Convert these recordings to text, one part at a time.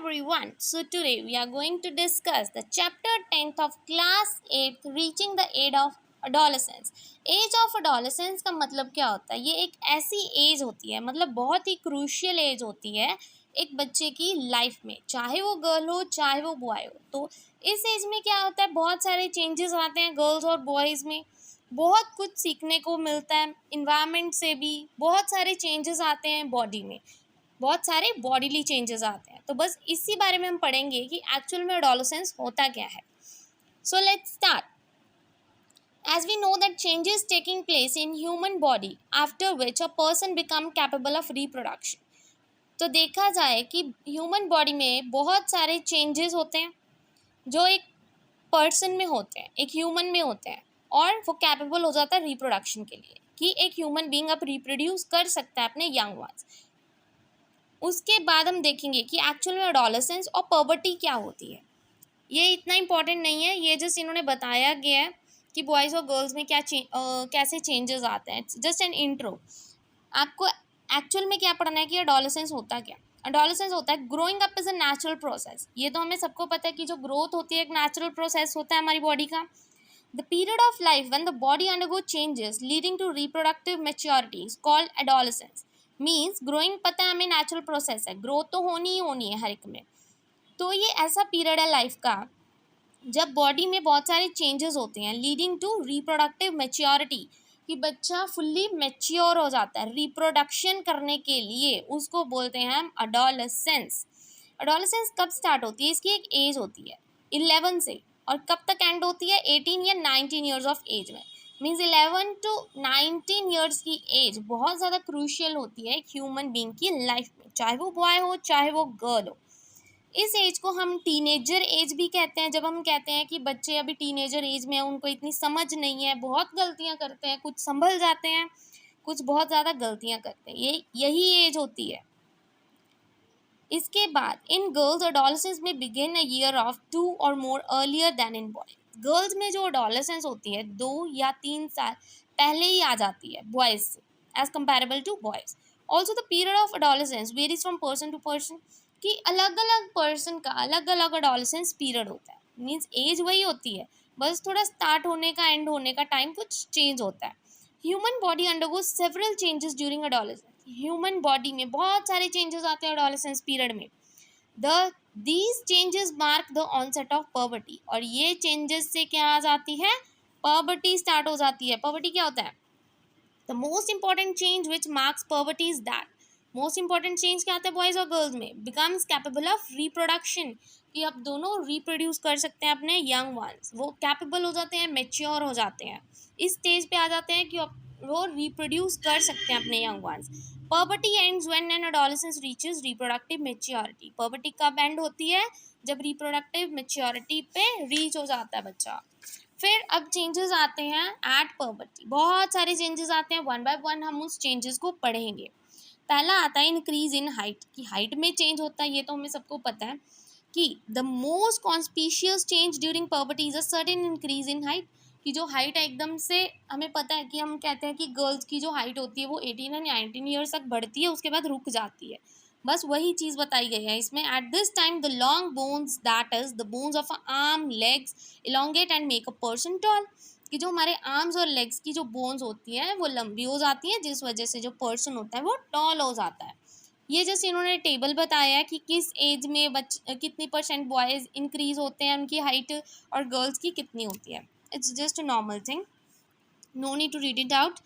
everyone. So today we are going to discuss the chapter 10th of class 8th reaching the age of adolescence. Age of adolescence का मतलब क्या होता है? ये एक ऐसी एज होती है, मतलब बहुत ही क्रूशियल एज होती है एक बच्चे की लाइफ में, चाहे वो गर्ल हो चाहे वो बॉय हो। तो इस एज में क्या होता है, बहुत सारे चेंजेस आते हैं गर्ल्स और बॉयज़ में, बहुत कुछ सीखने को मिलता है इन्वायरमेंट से भी, बहुत सारे चेंजेस आते हैं बॉडी में, बहुत सारे बॉडीली चेंजेस आते हैं। तो बस इसी बारे में हम पढ़ेंगे कि एक्चुअल में एडोलेसेंस होता क्या है। So let's start. As we know that changes taking place in human body after which a person become capable of reproduction। तो देखा जाए कि ह्यूमन बॉडी में बहुत सारे चेंजेस होते हैं जो एक पर्सन में होते हैं, एक ह्यूमन में होते हैं, और वो कैपेबल हो जाता है रिप्रोडक्शन के लिए, कि एक ह्यूमन बीइंग अब रिप्रोड्यूस कर सकता है अपने यंग वंस। उसके बाद हम देखेंगे कि एक्चुअल में एडोलेसेंस और पर्बर्टी क्या होती है। ये इतना इम्पॉर्टेंट नहीं है, ये जस्ट इन्होंने बताया गया है कि बॉयज़ और गर्ल्स में क्या कैसे चेंजेस आते हैं। Just an intro. आपको एक्चुअल में क्या पढ़ना है कि एडोलेसेंस होता क्या। एडोलेसेंस होता है growing up is a natural process. ये तो हमें सबको पता है कि जो ग्रोथ होती है एक नेचुरल प्रोसेस होता है हमारी बॉडी का। The period of life when the body undergo changes leading to reproductive maturity is called adolescence. Means growing, पता है हमें नेचुरल प्रोसेस है, ग्रोथ तो होनी ही होनी है हर एक में। तो ये ऐसा पीरियड है लाइफ का जब बॉडी में बहुत सारे चेंजेस होते हैं लीडिंग टू रिप्रोडक्टिव मैच्योरिटी, कि बच्चा फुल्ली मैच्योर हो जाता है रिप्रोडक्शन करने के लिए, उसको बोलते हैं हम एडोलेसेंस। एडोलेसेंस कब स्टार्ट होती है? इसकी एक एज होती है 11 से, और कब तक एंड होती है? 18 या 19 ईयर्स ऑफ एज में। मीन्स 11 टू 19 ईयर्स की एज बहुत ज़्यादा क्रूशियल होती है एक ह्यूमन बीइंग की लाइफ में, चाहे वो बॉय हो चाहे वो गर्ल हो। इस एज को हम टीनेजर एज भी कहते हैं। जब हम कहते हैं कि बच्चे अभी टीनेजर एज में हैं, उनको इतनी समझ नहीं है, बहुत गलतियां करते हैं, कुछ संभल जाते हैं, कुछ बहुत ज़्यादा गलतियां करते हैं, यही एज होती है। इसके बाद इन गर्ल्स एडोलेसेंस में बिगिन अ ईयर ऑफ 2 और more earlier than in boys. Girls में जो एडोलेसेंस होती है 2 या 3 साल पहले ही आ जाती है बॉयज से, as comparable to boys. Also the period of adolescence varies from person to person, कि अलग अलग पर्सन का अलग अलग एडोलेसेंस पीरियड होता है। मीन्स एज वही होती है, बस थोड़ा स्टार्ट होने का एंड होने का टाइम कुछ चेंज होता है। Human body undergoes several changes during adolescence. Human body में बहुत सारे चेंजेस आते हैं एडोलेसेंस पीरियड में। These changes mark the onset of puberty, और ये चेंजेस से क्या आ जाती है? पर्बर्टी स्टार्ट हो जाती है। पर्बर्टी क्या होता है? The most important change which marks puberty is that, most important change क्या आता है बॉयज और गर्ल्स में? बिकम्स कैपेबल ऑफ रिप्रोडक्शन, कि अब दोनों रिप्रोड्यूस कर सकते हैं अपने यंग वंस, वो कैपेबल हो जाते हैं, मेच्योर हो जाते हैं, इस स्टेज पे आ जाते हैं कि वो रिप्रोड्यूस कर सकते हैं अपने young ones. Puberty ends when an adolescence reaches reproductive maturity. Puberty कब एंड होती है? जब रिप्रोडक्टिव मेच्योरिटी पे रीच हो जाता है बच्चा। फिर अब चेंजेस आते हैं एट पर्बर्टी, बहुत सारे चेंजेस आते हैं, वन बाय वन हम उस चेंजेस को पढ़ेंगे। पहला आता है इंक्रीज इन हाइट, की हाइट में चेंज होता है, ये तो हमें सबको पता है कि the most conspicuous change during puberty is a sudden increase in height, कि जो हाइट है एकदम से, हमें पता है कि हम कहते हैं कि गर्ल्स की जो हाइट होती है वो 18 या 19 ईयर्स तक बढ़ती है, उसके बाद रुक जाती है। बस वही चीज़ बताई गई है इसमें। At this time the long bones, that is the bones of arm legs, elongate and make a person tall, कि जो हमारे आर्म्स और लेग्स की जो बोन्स होती हैं वो लंबी हो जाती हैं, जिस वजह से जो पर्सन होता है वो टॉल हो जाता है। ये जैसे इन्होंने टेबल बताया है कि किस एज में कितनी परसेंट बॉयज़ इंक्रीज होते हैं उनकी हाइट, और गर्ल्स की कितनी होती है। It's just a normal thing, no need to read it out.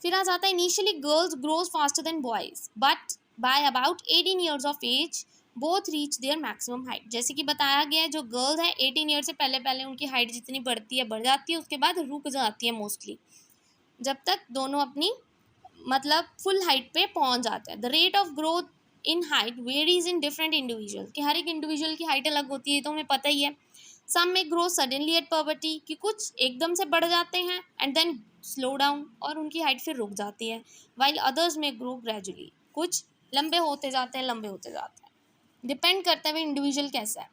फिर आ जाता है initially girls grows faster than boys, but by about 18 years of age both reach their maximum height. जैसे कि बताया गया है जो गर्ल्स हैं 18 ईयर से पहले पहले उनकी हाइट जितनी बढ़ती है बढ़ जाती है, उसके बाद रुक जाती है मोस्टली, जब तक दोनों अपनी मतलब फुल हाइट पे पहुंच जाते हैं। The rate of growth in height varies in different individual, कि हर एक इंडिविजुअल की हाइट अलग होती है, तो हमें पता ही है। सम में ग्रो सडनली एट पर्बर्टी, कि कुछ एकदम से बढ़ जाते हैं एंड देन स्लो डाउन, और उनकी हाइट फिर रुक जाती है। वाइल अदर्स में ग्रो ग्रेजुअली, कुछ लंबे होते जाते हैं, लंबे होते जाते हैं, डिपेंड करता है इंडिविजुअल कैसा है।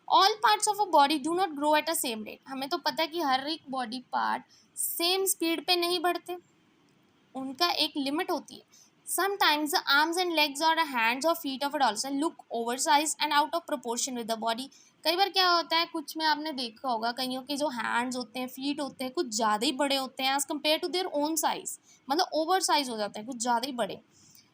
All parts of a body do not grow at a same rate, हमें तो पता है कि हर एक बॉडी पार्ट सेम स्पीड पे नहीं बढ़ते, उनका एक लिमिट होती है। Sometimes the arms and legs or the hands or feet of adolescent look oversized and out of proportion with the body. कई बार क्या होता है, कुछ में आपने देखा होगा कईयों के जो हैंड्स होते हैं, फीट होते हैं, कुछ ज़्यादा ही बड़े होते हैं as compare to their own size, मतलब ओवर साइज हो जाते हैं, कुछ ज़्यादा ही बड़े.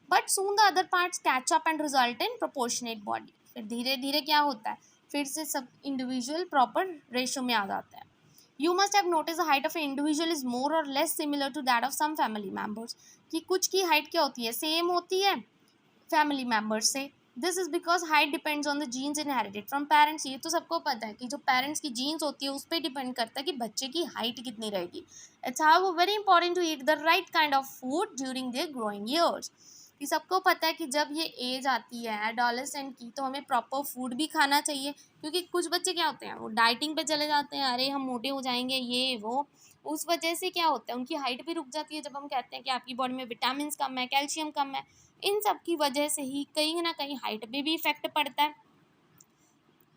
But soon the other parts catch up and result in proportionate body. फिर धीरे धीरे क्या होता है, फिर से सब इंडिविजुअल प्रॉपर रेशो में आ जाता है. You must have noticed the height of an individual is more or less similar to that of some family members. कि कुछ की हाइट क्या होती है, सेम होती है फैमिली मेम्बर्स से. This is because height depends on the genes inherited from parents. ये तो सबको पता है कि जो पेरेंट्स की जीन्स होती है उस पर डिपेंड करता है कि बच्चे की हाइट कितनी रहेगी. It's how very important to eat the right kind of food during their growing years. कि सबको पता है कि जब ये एज आती है एडोलेसेंट की तो हमें प्रॉपर फूड भी खाना चाहिए, क्योंकि कुछ बच्चे क्या होते हैं वो डाइटिंग पे चले जाते हैं, अरे हम मोटे हो जाएंगे ये वो. उस वजह से क्या होता है उनकी हाइट भी रुक जाती है. जब हम कहते हैं कि आपकी बॉडी में विटामिन कम है, कैल्शियम कम है, इन सब की वजह से ही कहीं ना कहीं हाइट पे भी इफेक्ट पड़ता है.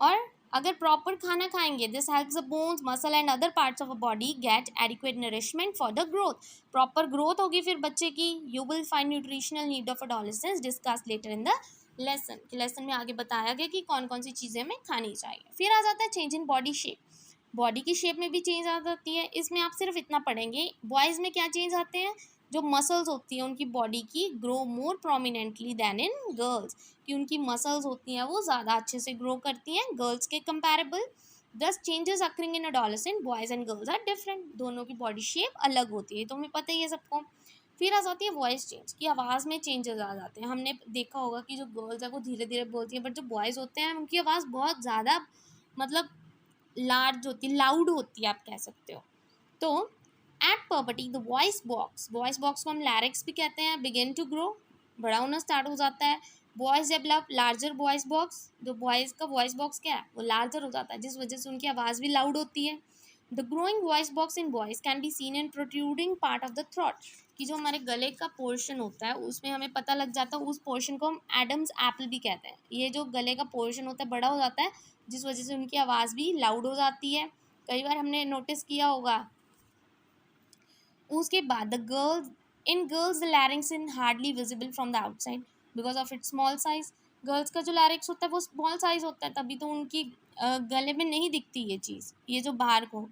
और अगर प्रॉपर खाना खाएंगे this helps the bones muscle and other parts of a body get adequate nourishment for the growth. Proper growth होगी फिर बच्चे की. You will find nutritional need of adolescence discuss later in the lesson में आगे बताया गया कि कौन कौन सी चीज़ें हमें खानी चाहिए. फिर आ जाता है change in body shape. Body की शेप में भी चेंज आ जाती है. इसमें आप सिर्फ इतना पढ़ेंगे बॉयज़ में क्या चेंज आते हैं, जो मसल्स होती हैं उनकी बॉडी की grow more prominently than in girls. कि उनकी मसल्स होती हैं वो ज़्यादा अच्छे से ग्रो करती हैं गर्ल्स के comparable. These changes occurring in adolescent boys and girls are different. दोनों की बॉडी शेप अलग होती है, तो हमें पता ही है सबको. फिर आ जाती है वॉइस चेंज, की आवाज़ में चेंजेस आ जाते हैं. हमने देखा होगा कि जो गर्ल्स है वो धीरे धीरे बोलती है, बट जो बॉयज़ होते हैं उनकी आवाज़ बहुत ज़्यादा मतलब लार्ज होती है, लाउड होती है आप कह सकते हो. तो एट पर्बर्टी द वॉइस बॉक्स को हम लैरिक्स भी कहते हैं, बिगिन टू ग्रो, बड़ा होना स्टार्ट हो जाता है. Boys develop larger voice box. जो बॉयज़ का वॉइस बॉक्स क्या है वो लार्जर हो जाता है, जिस वजह से उनकी आवाज़ भी लाउड होती है. The growing voice box in boys can be seen in protruding part of the throat. कि जो हमारे गले का पोर्शन होता है उसमें हमें पता लग जाता है, उस पोर्शन को हम एडम्स एप्पल भी कहते हैं. ये जो गले का पोर्शन होता है बड़ा हो जाता है, जिस वजह से उनकी आवाज़ भी लाउड हो जाती है. कई बार हमने नोटिस किया होगा. उसके बाद the girls the larynx in hardly visible from the outside because of its small size. Girls का जो लैरिंग्स होता है वो स्मॉल साइज होता है, तभी तो उनकी गले में नहीं दिखती ये चीज़, ये जो बाहर को.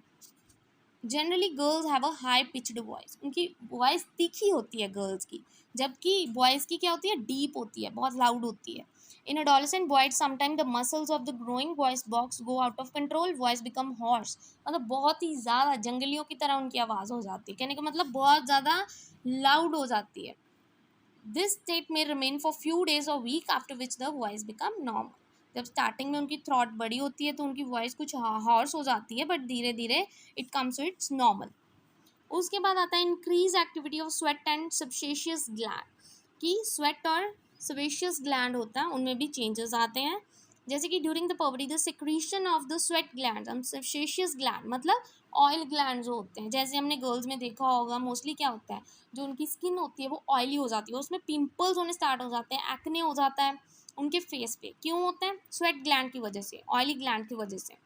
Generally girls have a high pitched voice. उनकी वॉइस तीखी होती है गर्ल्स की, जबकि बॉयज़ की क्या होती है, डीप होती है, बहुत लाउड होती है. इन adolescent boys sometimes the muscles of the growing voice box go out of control, voice become hoarse. मतलब बहुत ही ज़्यादा जंगलियों की तरह उनकी आवाज़ हो जाती है, कहने का मतलब बहुत ज़्यादा लाउड हो जाती है. दिस स्टेट में रिमेन फॉर फ्यू डेज और week after which the voice become normal. जब स्टार्टिंग में उनकी थ्रॉट बड़ी होती है तो उनकी वॉइस कुछ हॉर्स हो जाती है, बट धीरे धीरे it comes to its normal. उसके बाद आता है increase activity of sweat and sebaceous gland. कि स्वेट और सबेशियस ग्लैंड होता है उनमें भी चेंजेस आते हैं. जैसे कि during the puberty the secretion of the sweat gland and sebaceous gland मतलब ऑयल ग्लैंड जो होते हैं. जैसे हमने गर्ल्स में देखा होगा मोस्टली क्या होता है, जो उनकी स्किन होती है वो ऑयली हो जाती है, उसमें पिंपल्स होने स्टार्ट हो जाते हैं, एक्ने हो जाता है उनके फेस पे. क्यों होता है, स्वेट ग्लैंड की वजह से, ऑयली ग्लैंड की वजह से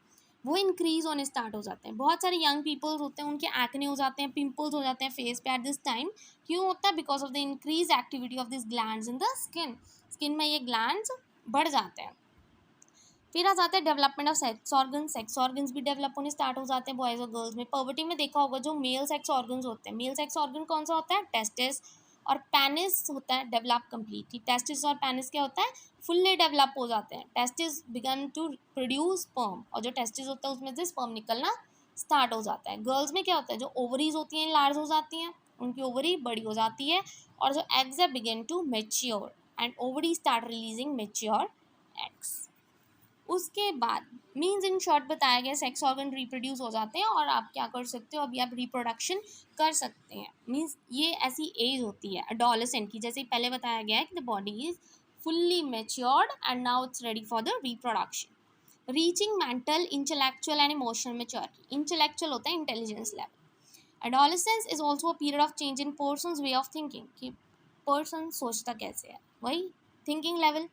वो इंक्रीज होने स्टार्ट हो जाते हैं. बहुत सारे यंग पीपल्स होते हैं उनके एक्ने हो जाते हैं, पिंपल्स हो जाते हैं फेस पे एट दिस टाइम. क्यों होता है, because of the increase activity of this glands in the skin. Skin में ये ग्लैंड्स बढ़ जाते हैं. फिर आ जाता है डेवलपमेंट ऑफ सेक्स ऑर्गन्स भी डेवलप होने स्टार्ट हो जाते हैं बॉयज़ और गर्ल्स में. पर्वर्टी में देखा होगा जो मेल सेक्स ऑर्गन्स होते हैं, मेल सेक्स ऑर्गन कौन सा होता है, टेस्टिस और पेनिस होता है डेवलप कम्प्लीटली. टेस्टिस और पेनिस क्या होता है, फुल्ली डेवलप हो जाते हैं. Testis begin to produce sperm, और जो टेस्टिस होता है उसमें से स्पर्म निकलना स्टार्ट हो जाता है. गर्ल्स में क्या होता है, जो ओवरीज होती हैं लार्ज हो जाती हैं, उनकी ओवरी बड़ी हो जाती है, और जो एग्स है begin to mature and ovary start releasing mature eggs. उसके बाद मीन्स इन शॉर्ट बताया गया सेक्स ऑर्गन रिप्रोड्यूस हो जाते हैं और आप क्या कर सकते हो, अभी आप रिप्रोडक्शन कर सकते हैं. मीन्स ये ऐसी एज होती है एडोलेसेंट की, जैसे पहले बताया गया है कि the body is fully matured and now it's ready for the reproduction. Reaching mental intellectual and emotional maturity. Intellectual होता है intelligence level. Adolescence is also a period of change in persons way of thinking, कि person सोचता कैसे है, वही thinking level.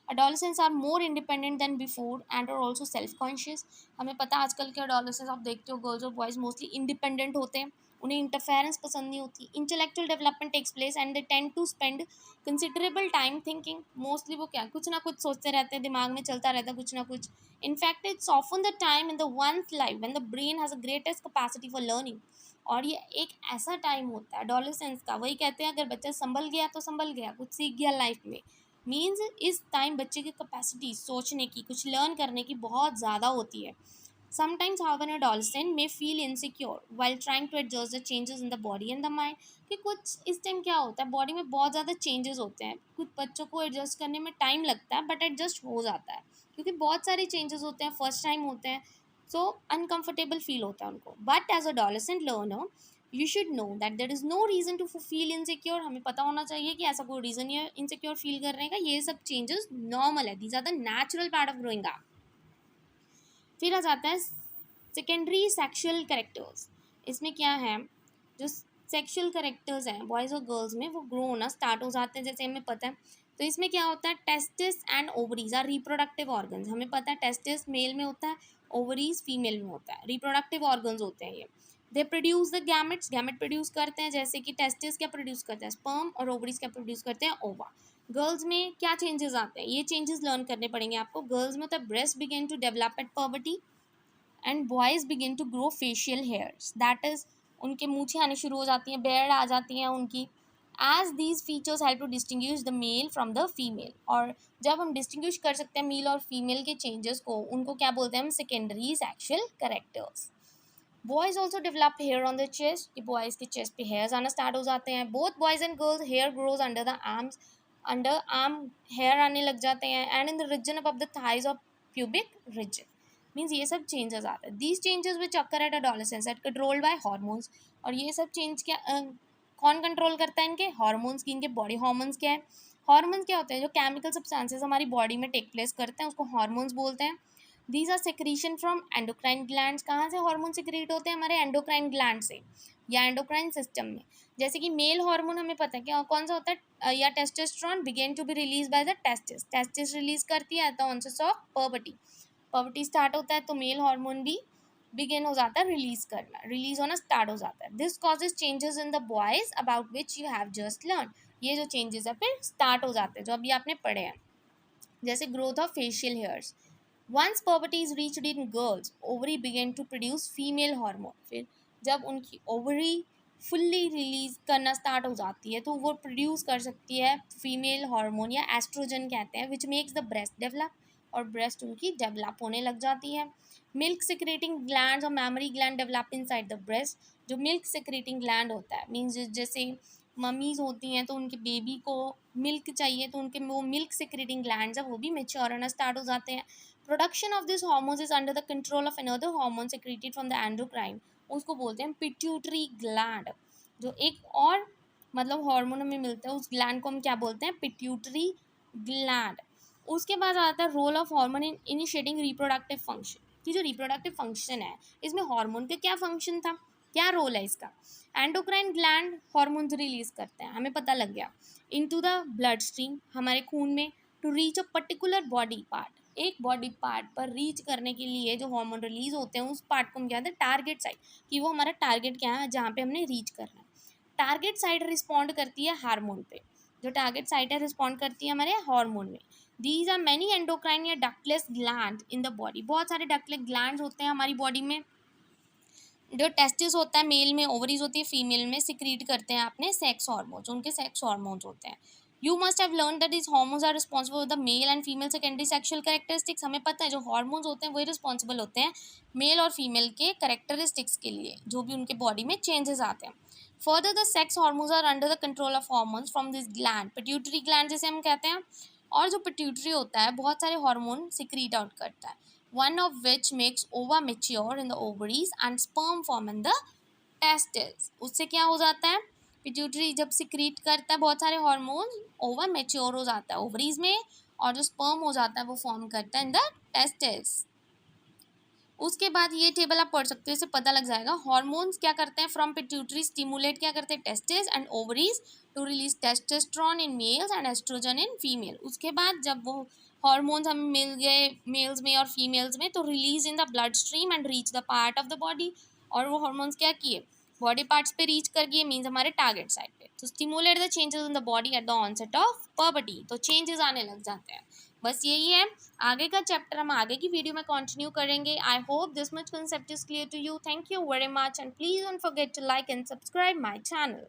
Adolescents are more independent than before and are also self conscious. हमें पता है आजकल के adolescents, आप देखते हो गर्ल्स और बॉयज़ मोस्टली इंडिपेंडेंट होते हैं, उन्हें इंटरफेरेंस पसंद नहीं होती. Intellectual development takes place and they tend to spend considerable time thinking. Mostly वो क्या कुछ ना कुछ सोचते रहते हैं, दिमाग में चलता रहता है कुछ ना कुछ. In fact it's often the time in the one's life when the brain has a greatest capacity for learning. और ये एक ऐसा टाइम होता है एडोलेसेंस का, वही कहते हैं अगर बच्चा संभल गया तो संभल गया, कुछ सीख गया लाइफ में. मीन्स इस टाइम बच्चे की कैपेसिटी सोचने की, कुछ लर्न करने की बहुत ज़्यादा होती है. Sometimes how an adolescent may feel insecure while trying to adjust the changes in the body and the mind. कि कुछ इस टाइम क्या होता है, बॉडी में बहुत ज़्यादा चेंजेस होते हैं, कुछ बच्चों को एडजस्ट करने में टाइम लगता है बट एडजस्ट हो जाता है, क्योंकि बहुत सारे चेंजेस होते हैं, फर्स्ट टाइम होते हैं, सो अनकंफर्टेबल फील होता है उनको. But as adolescent learner you should know that there is no reason to feel insecure. हमें पता होना चाहिए कि ऐसा कोई रीज़न है इनसिक्योर फील करने का. ये सब चेंजेस नॉर्मल है, these are the natural part of growing up. फिर आ जाता है सेकेंडरी सेक्शुअल करेक्टर्स. इसमें क्या है, जो सेक्शुअल करेक्टर्स हैं बॉयज़ और गर्ल्स में, वो ग्रो होना स्टार्ट हो जाते हैं, जैसे हमें पता है. तो इसमें क्या होता है, testis and ovaries are reproductive organs. हमें पता है टेस्टिस मेल में होता है, ओवरीज फीमेल में होता है, रिप्रोडक्टिव ऑर्गन्स होते हैं ये. They produce the gametes, gamete produce करते हैं, जैसे कि टेस्टिस क्या प्रोड्यूस करते हैं, स्पर्म, और ओवरीज क्या प्रोड्यूस करते हैं, ओवा. गर्ल्स में क्या चेंजेस आते हैं, ये चेंजेस लर्न करने पड़ेंगे आपको. गर्ल्स में होता है breast begin to develop at puberty and boys begin to grow facial hairs. That is उनके मूछें आने शुरू हो जाती हैं, बेयर्ड आ जाती हैं उनकी. As these features help to distinguish the male from the female. और जब हम डिस्टिंग्विश कर सकते हैं मेल और फीमेल के चेंजेस को, उनको क्या बोलते हैं हम, secondary sexual characters. Boys also develop hair on the chest, कि बॉयज़ के चेस्ट पे हेयर्स आना स्टार्ट हो जाते हैं. Both boys and girls hair grows under the arms, under arm hair आने लग जाते हैं, and in the region above the thighs of pubic region. Means ये सब चेंजेस आते हैं. These changes which occur at adolescence at controlled by hormones. और ये सब चेंज क्या कौन कंट्रोल करता है, इनके हार्मोन्स की. इनके बॉडी हार्मोन्स क्या है, हार्मोन्स क्या होते हैं, जो केमिकल सब्सटेंसेस हमारी बॉडी में टेक प्लेस करते हैं, उसको हार्मोन्स बोलते हैं. These are secretion from endocrine glands. कहाँ से हार्मोन सिक्रीट होते हैं, हमारे एंडोक्राइन ग्लैंड से या एंडोक्राइन सिस्टम में. जैसे कि मेल हार्मोन हमें पता है क्या कौन सा होता है, या testosterone began to be release by the testis. Testis release करती है at the onset of puberty. Puberty start होता है तो मेल हार्मोन भी बिगिन हो जाता है रिलीज करना, रिलीज होना स्टार्ट हो जाता है. This causes changes in the boys about which you have just learn. ये जो चेंजेस है फिर स्टार्ट हो जाते हैं जो अभी आपने पढ़े हैं, जैसे growth of facial hairs. Once puberty is reached in girls, ovary begin to produce female hormone. फिर जब उनकी ओवरी फुल्ली रिलीज करना स्टार्ट हो जाती है तो वो प्रोड्यूस कर सकती है फीमेल हार्मोन या एस्ट्रोजन कहते हैं, which makes the breast develop. और ब्रेस्ट उनकी डेवलप होने लग जाती है. मिल्क सिक्रेटिंग ग्लैंड्स और mammary gland develop inside the breast. जो मिल्क सिक्रेटिंग ग्लैंड होता है, मीन्स जैसे मम्मीज़ होती हैं तो उनके बेबी को मिल्क चाहिए, तो उनके वो मिल्क सिक्रेटिंग ग्लैंड्स है वो भी मेच्योर होना स्टार्ट हो जाते हैं. Production of this hormones is under the control of another hormone secreted from the endocrine. उसको बोलते हैं पिट्यूटरी ग्लैंड. जो एक और मतलब हार्मोन हमें मिलता है, उस ग्लैंड को हम क्या बोलते हैं, पिट्यूटरी ग्लैंड. उसके बाद आता है role of hormone in initiating reproductive function. कि जो रिप्रोडक्टिव फंक्शन है इसमें हार्मोन का क्या फंक्शन था, क्या रोल है इसका. एंडोक्राइन ग्लैंड हार्मोन्स रिलीज करते हैं, हमें पता लग गया. इनटू द ब्लड स्ट्रीम, हमारे खून में, to reach a particular body part. एक बॉडी पार्ट पर रीच करने के लिए जो हार्मोन रिलीज होते हैं उस पार्ट को हम कहते हैं टारगेट साइट, कि वो हमारा टारगेट क्या है जहाँ पे हमने रीच करना है. टारगेट साइट रिस्पॉन्ड करती है हार्मोन पे. जो टारगेट साइट है रिस्पॉन्ड करती है हमारे हार्मोन में. दीज आर मैनी एंडोक्राइन या ductless gland in the body. बहुत सारे डक्टलेस ग्लैंड होते हैं हमारी बॉडी में. जो टेस्टिस होता है मेल में, ओवरीज होती है फीमेल में, सिक्रीट करते हैं अपने सेक्स हार्मोन्स, उनके सेक्स हार्मोन्स होते हैं. You must have learn that this hormones are responsible the male and female secondary sexual characteristics. हमें पता है जो हार्मोन्स होते हैं वही रिस्पॉन्सिबल होते हैं मेल और फीमेल के कैरेक्टरिस्टिक्स के लिए, जो भी उनके बॉडी में चेंजेस आते हैं. Further the sex hormones are under the control of hormones from this gland, pituitary gland जिसे हम कहते हैं. और जो पिट्यूटरी होता है बहुत सारे हार्मोन सिक्रीट आउट करता है, one of which makes ova mature in the ovaries and sperm form in the testes. उससे क्या हो जाता है, पिट्यूटरी जब सिक्रीट करता है बहुत सारे हार्मोन, ओवा मेच्योर हो जाता है ओवरीज में, और जो स्पर्म हो जाता है वो फॉर्म करता है इन द टेस्टिस. उसके बाद ये टेबल आप पढ़ सकते हो, इससे पता लग जाएगा. हार्मोन्स क्या करते हैं, फ्रॉम पिट्यूटरी स्टिमुलेट क्या करते हैं testis and ovaries to release testosterone in males and oestrogen in female. उसके बाद जब वो हॉर्मोन्स हमें मिल गए मेल्स में और फीमेल्स में, तो release in the blood stream and reach the part of the body, और वो हॉर्मोन्स क्या किए, बॉडी पार्ट्स पे रीच कर गए, मीन्स हमारे टारगेट साइड पे, तो stimulate the changes in the body at the onset of puberty, तो चेंजेस आने लग जाते हैं। बस यही है, आगे का चैप्टर हम आगे की वीडियो में कंटिन्यू करेंगे। I hope this much concept is clear to you. Thank you very much and please don't forget to like and subscribe my channel.